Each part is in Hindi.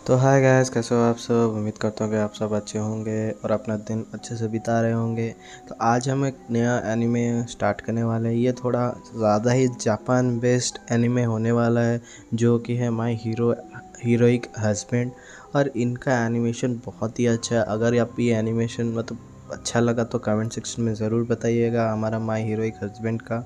तो हाय गाइस, कैसे हो आप सब। उम्मीद करता हूँ कि आप सब अच्छे होंगे और अपना दिन अच्छे से बिता रहे होंगे। तो आज हम एक नया एनिमे स्टार्ट करने वाले हैं। ये थोड़ा ज़्यादा ही जापान बेस्ड एनिमे होने वाला है, जो कि है माय हीरोइक हस्बैंड। और इनका एनिमेशन बहुत ही अच्छा है। अगर आप ये एनिमेशन अच्छा लगा तो कमेंट सेक्शन में ज़रूर बताइएगा हमारा माय हीरोइक हस्बैंड का।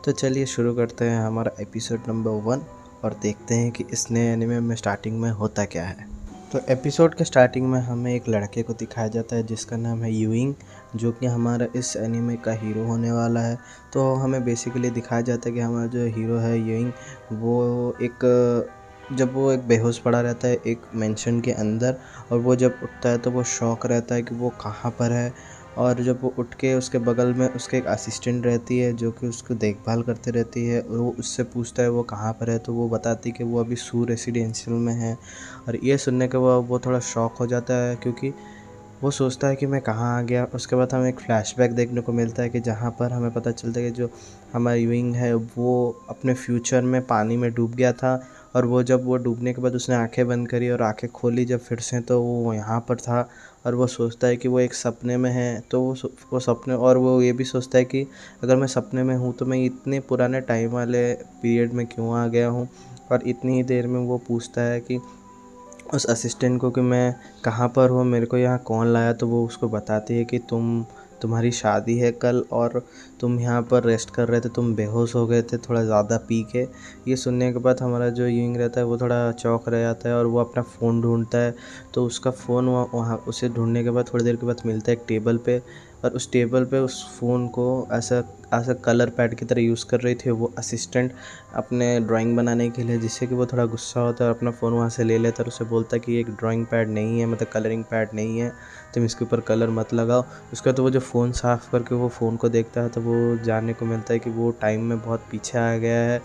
तो चलिए शुरू करते हैं हमारा एपिसोड नंबर 1 और देखते हैं कि इस नए एनिमे में स्टार्टिंग में होता क्या है। तो एपिसोड के स्टार्टिंग में हमें एक लड़के को दिखाया जाता है जिसका नाम है यूइंग, जो कि हमारा इस एनिमे का हीरो होने वाला है। तो हमें बेसिकली दिखाया जाता है कि हमारा जो हीरो है यूइंग, वो एक जब वो एक बेहोश पड़ा रहता है एक मेंशन के अंदर, और वो जब उठता है तो वो शॉक रहता है कि वो कहाँ पर है। और जब वो उठ के उसके बगल में उसके एक असिस्टेंट रहती है जो कि उसको देखभाल करती रहती है, और वो उससे पूछता है वो कहाँ पर है, तो वो बताती है कि वो अभी सू रेसिडेंशियल में है। और ये सुनने के बाद वो थोड़ा शॉक हो जाता है, क्योंकि वो सोचता है कि मैं कहाँ आ गया। उसके बाद हमें एक फ्लैशबैक देखने को मिलता है कि जहाँ पर हमें पता चलता है कि जो हमारा यूइंग है वो अपने फ्यूचर में पानी में डूब गया था। और वो जब वो डूबने के बाद उसने आंखें बंद करी और आंखें खोली जब फिर से, तो वो यहाँ पर था। और वो सोचता है कि वो एक सपने में है। तो वो सपने, और वो ये भी सोचता है कि अगर मैं सपने में हूँ तो मैं इतने पुराने टाइम वाले पीरियड में क्यों आ गया हूँ। और इतनी ही देर में वो पूछता है कि उस असिस्टेंट को कि मैं कहाँ पर हूँ, मेरे को यहाँ कौन लाया। तो वो उसको बताती है कि तुम्हारी शादी है कल, और तुम यहाँ पर रेस्ट कर रहे थे, तुम बेहोश हो गए थे थोड़ा ज़्यादा पी के। ये सुनने के बाद हमारा जो यूइंग रहता है वो थोड़ा चौंक रह जाता है और वो अपना फ़ोन ढूंढता है। तो उसका फ़ोन वहाँ उसे ढूंढने के बाद थोड़ी देर के बाद मिलता है एक टेबल पे। और उस टेबल पे उस फ़ोन को ऐसा ऐसा कलर पैड की तरह यूज़ कर रही थी वो असिस्टेंट अपने ड्राइंग बनाने के लिए, जिससे कि वो थोड़ा गुस्सा होता है और अपना फ़ोन वहाँ से ले लेता है और उसे बोलता है कि ये एक ड्राइंग पैड नहीं है, मतलब कलरिंग पैड नहीं है, तुम इसके ऊपर कलर मत लगाओ। उसके बाद तो वो जो फ़ोन साफ़ करके वो फ़ोन को देखता है तो वो जानने को मिलता है कि वो टाइम में बहुत पीछे आ गया है।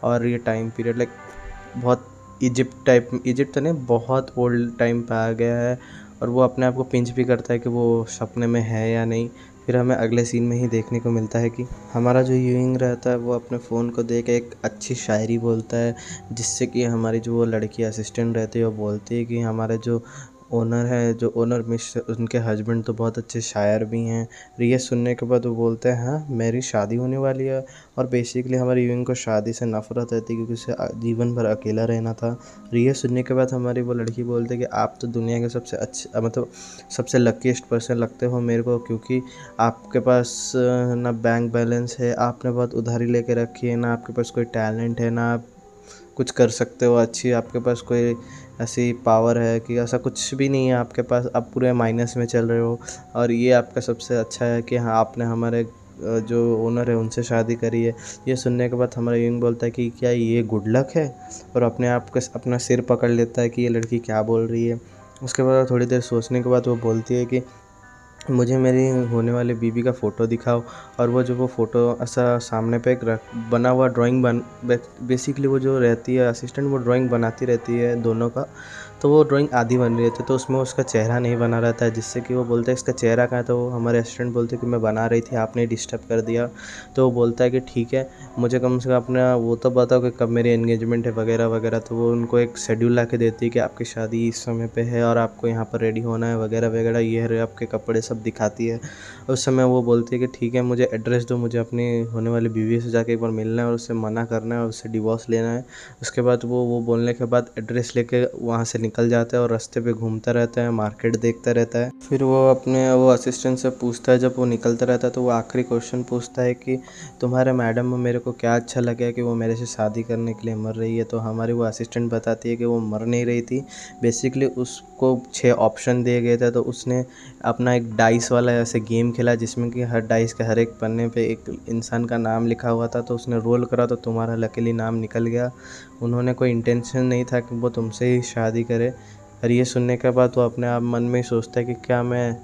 और ये टाइम पीरियड लाइक बहुत इजिप्ट तो नहीं, बहुत ओल्ड टाइम पे आ गया है। और वो अपने आप को पिंच भी करता है कि वो सपने में है या नहीं। फिर हमें अगले सीन में ही देखने को मिलता है कि हमारा जो यूइंग रहता है वो अपने फ़ोन को देख के एक अच्छी शायरी बोलता है, जिससे कि हमारी जो वो लड़की असिस्टेंट रहती है वो बोलती है कि हमारे जो ओनर है, जो ओनर मिस उनके हस्बैंड तो बहुत अच्छे शायर भी हैं। और ये सुनने के बाद वो बोलते हैं हाँ मेरी शादी होने वाली है। और बेसिकली हमारी यूइंग को शादी से नफ़रत रहती है, क्योंकि उसे जीवन भर अकेला रहना था। और ये सुनने के बाद हमारी वो लड़की बोलती है कि आप तो दुनिया के सबसे अच्छे मतलब सबसे लकीस्ट पर्सन लगते हो मेरे को, क्योंकि आपके पास ना बैंक बैलेंस है, आपने बहुत उधारी लेके रखी है, ना आपके पास कोई टैलेंट है, ना आप कुछ कर सकते हो अच्छी, आपके पास कोई ऐसी पावर है कि ऐसा कुछ भी नहीं है आपके पास, आप पूरे माइनस में चल रहे हो। और ये आपका सबसे अच्छा है कि हाँ आपने हमारे जो ओनर है उनसे शादी करी है। ये सुनने के बाद हमारा यूं बोलता है कि क्या ये गुड लक है, और अपने आप को अपना सिर पकड़ लेता है कि ये लड़की क्या बोल रही है। उसके बाद थोड़ी देर सोचने के बाद वो बोलती है कि मुझे मेरी होने वाली बीवी का फ़ोटो दिखाओ। और वो फ़ोटो ऐसा सामने पे एक बना हुआ ड्राइंग बेसिकली वो जो रहती है असिस्टेंट वो ड्राइंग बनाती रहती है दोनों का। तो वो ड्राइंग आधी बन रही थी तो उसमें उसका चेहरा नहीं बना रहता है, जिससे कि वो बोलता है इसका चेहरा कहाँ है। तो हमारे असिस्टेंट बोलते हैं कि मैं बना रही थी, आपने डिस्टर्ब कर दिया। तो वो बोलता है कि ठीक है, मुझे कम से कम अपना वो तो बताओ कि कब मेरी एंगेजमेंट है वगैरह वगैरह। तो वो उनको एक शेड्यूल ला के देती है कि आपकी शादी इस समय पे है और आपको यहाँ पर रेडी होना है वगैरह वगैरह, ये रहे आपके कपड़े सब दिखाती है। उस समय वो बोलती है कि ठीक है मुझे एड्रेस दो, मुझे अपनी होने वाली बीवी से जाके एक बार मिलना है और उससे मना करना है और उससे डिवोर्स लेना है। उसके बाद वो बोलने के बाद एड्रेस लेके वहाँ से निकल जाता है और रास्ते पे घूमता रहता है, मार्केट देखता रहता है। फिर वो अपने वो असिस्टेंट से पूछता है, जब वो निकलता रहता है तो वो आखिरी क्वेश्चन पूछता है कि तुम्हारे मैडम में मेरे को क्या अच्छा लगा कि वो मेरे से शादी करने के लिए मर रही है। तो हमारी वो असिस्टेंट बताती है कि वो मर नहीं रही थी, बेसिकली उसको 6 ऑप्शन दिए गए थे। तो उसने अपना एक डाइस वाला ऐसे गेम खेला जिसमें कि हर डाइस के हर एक पन्ने पे एक इंसान का नाम लिखा हुआ था। तो उसने रोल करा तो तुम्हारा लकीली नाम निकल गया। उन्होंने कोई इंटेंशन नहीं था कि वो तुमसे ही शादी करे। और ये सुनने के बाद वो अपने आप मन में ही सोचता है कि क्या मैं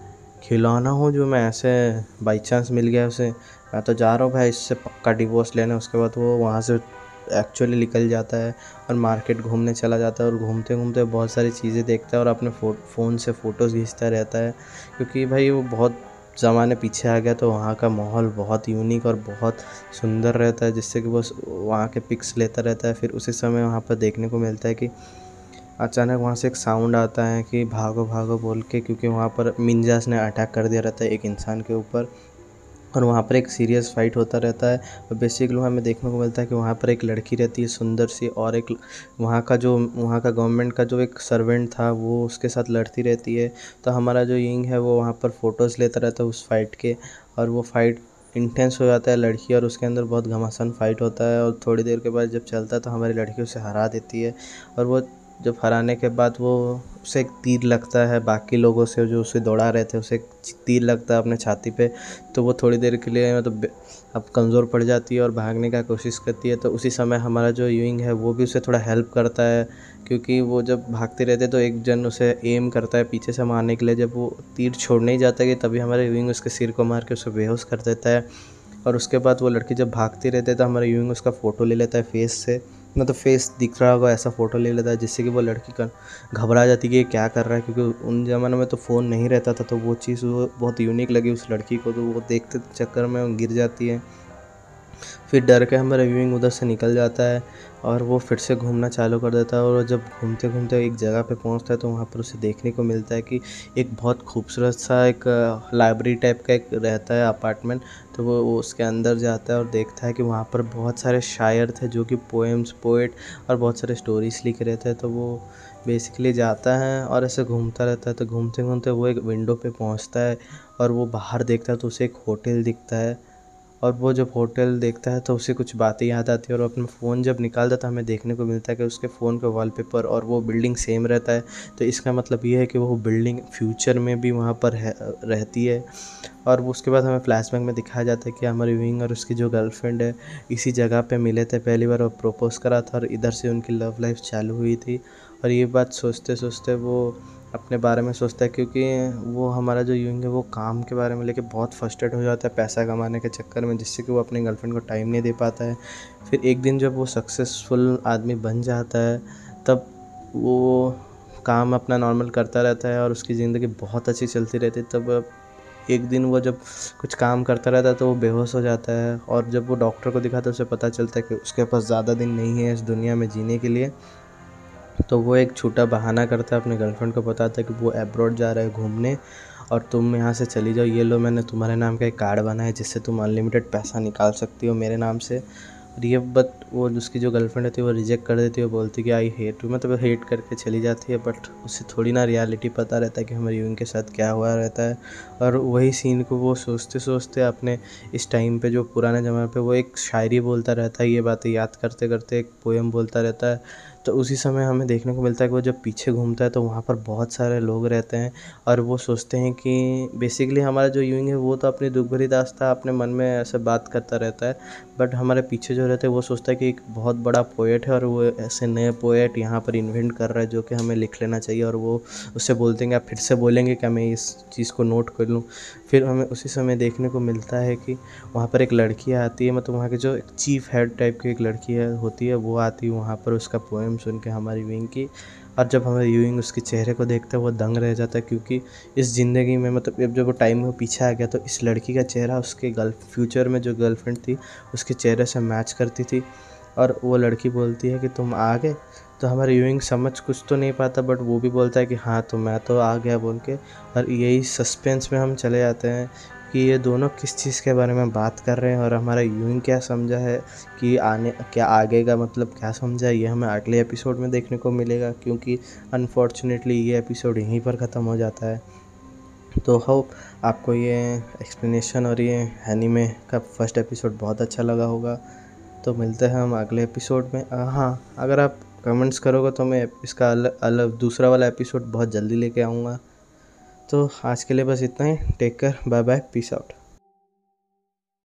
खिलौना हूँ जो मैं ऐसे बाई चांस मिल गया उसे, मैं तो जा रहा हूँ भाई इससे पक्का डिवोर्स लेने। उसके बाद वो वहाँ से एक्चुअली निकल जाता है और मार्केट घूमने चला जाता है और घूमते घूमते बहुत सारी चीज़ें देखता है और अपने फ़ोन से फ़ोटोज़ खींचता रहता है, क्योंकि भाई वो बहुत ज़माने पीछे आ गया। तो वहाँ का माहौल बहुत यूनिक और बहुत सुंदर रहता है, जिससे कि वो वहाँ के पिक्स लेता रहता है। फिर उसी समय वहाँ पर देखने को मिलता है कि अचानक वहाँ से एक साउंड आता है कि भागो भागो बोल के, क्योंकि वहाँ पर मिंजास ने अटैक कर दिया रहता है एक इंसान के ऊपर, और वहाँ पर एक सीरियस फाइट होता रहता है। और बेसिकली हमें देखने को मिलता है कि वहाँ पर एक लड़की रहती है सुंदर सी, और एक वहाँ का गवर्नमेंट का जो एक सर्वेंट था वो उसके साथ लड़ती रहती है। तो हमारा जो यिंग है वो वहाँ पर फ़ोटोज़ लेता रहता है उस फाइट के, और वो फाइट इंटेंस हो जाता है लड़की, और उसके अंदर बहुत घमासान फाइट होता है। और थोड़ी देर के बाद जब चलता है तो हमारी लड़की उसे हरा देती है, और वो जब हराने के बाद वो उसे एक तीर लगता है, बाकी लोगों से जो उसे दौड़ा रहे थे उसे एक तीर लगता है अपने छाती पे। तो वो थोड़ी देर के लिए मतलब अब कमज़ोर पड़ जाती है और भागने का कोशिश करती है। तो उसी समय हमारा जो यूइंग है वो भी उसे थोड़ा हेल्प करता है, क्योंकि वो जब भागते रहते तो एक जन उसे एम करता है पीछे से मारने के लिए। जब वो तीर छोड़ने ही जाता है कि तभी हमारा यूइंग उसके सिर को मार के उसे बेहोश कर देता है। और उसके बाद वो लड़की जब भागती रहती है तो हमारा यूइंग उसका फ़ोटो ले लेता है फेस से, मतलब फेस दिख रहा होगा ऐसा फ़ोटो ले लेता है, जिससे कि वो लड़की का घबरा जाती है कि ये क्या कर रहा है, क्योंकि उन ज़मानों में तो फ़ोन नहीं रहता था। तो वो चीज़ वो बहुत यूनिक लगी उस लड़की को, तो वो देखते चक्कर में वो गिर जाती है। फिर डर के हमारा व्यूइंग उधर से निकल जाता है और वो फिर से घूमना चालू कर देता है। और जब घूमते घूमते एक जगह पे पहुंचता है तो वहाँ पर उसे देखने को मिलता है कि एक बहुत खूबसूरत सा एक लाइब्रेरी टाइप का एक रहता है अपार्टमेंट। तो वो उसके अंदर जाता है और देखता है कि वहाँ पर बहुत सारे शायर थे जो कि पोएम्स पोएट और बहुत सारे स्टोरीज़ लिख रहे थे। तो वो बेसिकली जाता है और ऐसे घूमता रहता है। तो घूमते घूमते वो एक विंडो पे पहुँचता है और वो बाहर देखता है तो उसे एक होटल दिखता है। और वो जब होटल देखता है तो उसे कुछ बातें याद आती है और अपना फ़ोन जब निकालता है तो हमें देखने को मिलता है कि उसके फ़ोन का वॉलपेपर और वो बिल्डिंग सेम रहता है। तो इसका मतलब ये है कि वो बिल्डिंग फ्यूचर में भी वहाँ पर रहती है। और वो उसके बाद हमें फ्लैशबैक में दिखाया जाता है कि हमारे विंग और उसकी जो गर्लफ्रेंड है इसी जगह पे मिले थे पहली बार और प्रपोज़ करा था, और इधर से उनकी लव लाइफ चालू हुई थी। और ये बात सोचते सोचते वो अपने बारे में सोचता है, क्योंकि वो हमारा जो यूइंग है वो काम के बारे में लेके बहुत फ्रस्ट्रेट हो जाता है पैसा कमाने के चक्कर में, जिससे कि वो अपनी गर्लफ्रेंड को टाइम नहीं दे पाता है। फिर एक दिन जब वो सक्सेसफुल आदमी बन जाता है तब वो काम अपना नॉर्मल करता रहता है और उसकी ज़िंदगी बहुत अच्छी चलती रहती है। तब एक दिन वो जब कुछ काम करता रहता है तो वो बेहोश हो जाता है, और जब वो डॉक्टर को दिखाता है उसे पता चलता है कि उसके पास ज़्यादा दिन नहीं है इस दुनिया में जीने के लिए। तो वो एक छोटा बहाना करता है, अपने गर्लफ्रेंड को बताता है कि वो अब्रॉड जा रहा है घूमने और तुम यहाँ से चली जाओ, ये लो मैंने तुम्हारे नाम का एक कार्ड बनाया है जिससे तुम अनलिमिटेड पैसा निकाल सकती हो मेरे नाम से। और ये बट वो उसकी जो गर्लफ्रेंड होती है वो रिजेक्ट कर देती है, वो बोलती है कि आई हेट यू, मतलब हेट करके चली जाती है। बट उसे थोड़ी ना रियलिटी पता रहता है कि हमारी यूं के साथ क्या हुआ रहता है। और वही सीन को वो सोचते सोचते अपने इस टाइम पे जो पुराने ज़माने पे वो एक शायरी बोलता रहता है, ये बातें याद करते करते एक पोएम बोलता रहता है। तो उसी समय हमें देखने को मिलता है कि वो जब पीछे घूमता है तो वहाँ पर बहुत सारे लोग रहते हैं और वो सोचते हैं कि बेसिकली हमारा जो यूइंग है वो तो अपनी दुख भरी दास्तां अपने मन में ऐसे बात करता रहता है। बट हमारे पीछे जो रहते हैं वो सोचता है कि एक बहुत बड़ा पोएट है और वो ऐसे नए पोएट यहाँ पर इन्वेंट कर रहा है जो कि हमें लिख लेना चाहिए। और वो उससे बोलते हैं कि आप फिर से बोलेंगे कि मैं इस चीज़ को नोट कर लूँ। फिर हमें उसी समय देखने को मिलता है कि वहाँ पर एक लड़की आती है, मतलब वहाँ के जो एक चीफ हेड टाइप की एक लड़की है होती है वो आती है वहाँ पर उसका पोएम सुन के हमारी विंग की। और जब हमारे यूइंग उसके चेहरे को देखता है वो दंग रह जाता है, क्योंकि इस ज़िंदगी में मतलब जब वो टाइम में पीछे आ गया तो इस लड़की का चेहरा उसके फ्यूचर में जो गर्लफ्रेंड थी उसके चेहरे से मैच करती थी। और वो लड़की बोलती है कि तुम आ गए। तो हमारे यूइंग समझ कुछ तो नहीं पाता बट वो भी बोलता है कि हाँ तो मैं तो आ गया बोल के। और यही सस्पेंस में हम चले जाते हैं कि ये दोनों किस चीज़ के बारे में बात कर रहे हैं और हमारा यूइंग क्या समझा है कि आने क्या आगे का मतलब क्या समझा है, ये हमें अगले एपिसोड में देखने को मिलेगा, क्योंकि अनफॉर्चुनेटली ये एपिसोड यहीं पर ख़त्म हो जाता है। तो होप आपको ये एक्सप्लेनेशन और ये एनीमे का फर्स्ट एपिसोड बहुत अच्छा लगा होगा। तो मिलते हैं हम अगले एपिसोड में। हाँ, अगर आप कमेंट्स करोगे तो मैं इसका अलग दूसरा वाला एपिसोड बहुत जल्दी लेके आऊँगा। तो आज के लिए बस इतना ही। Take care, bye bye, peace out.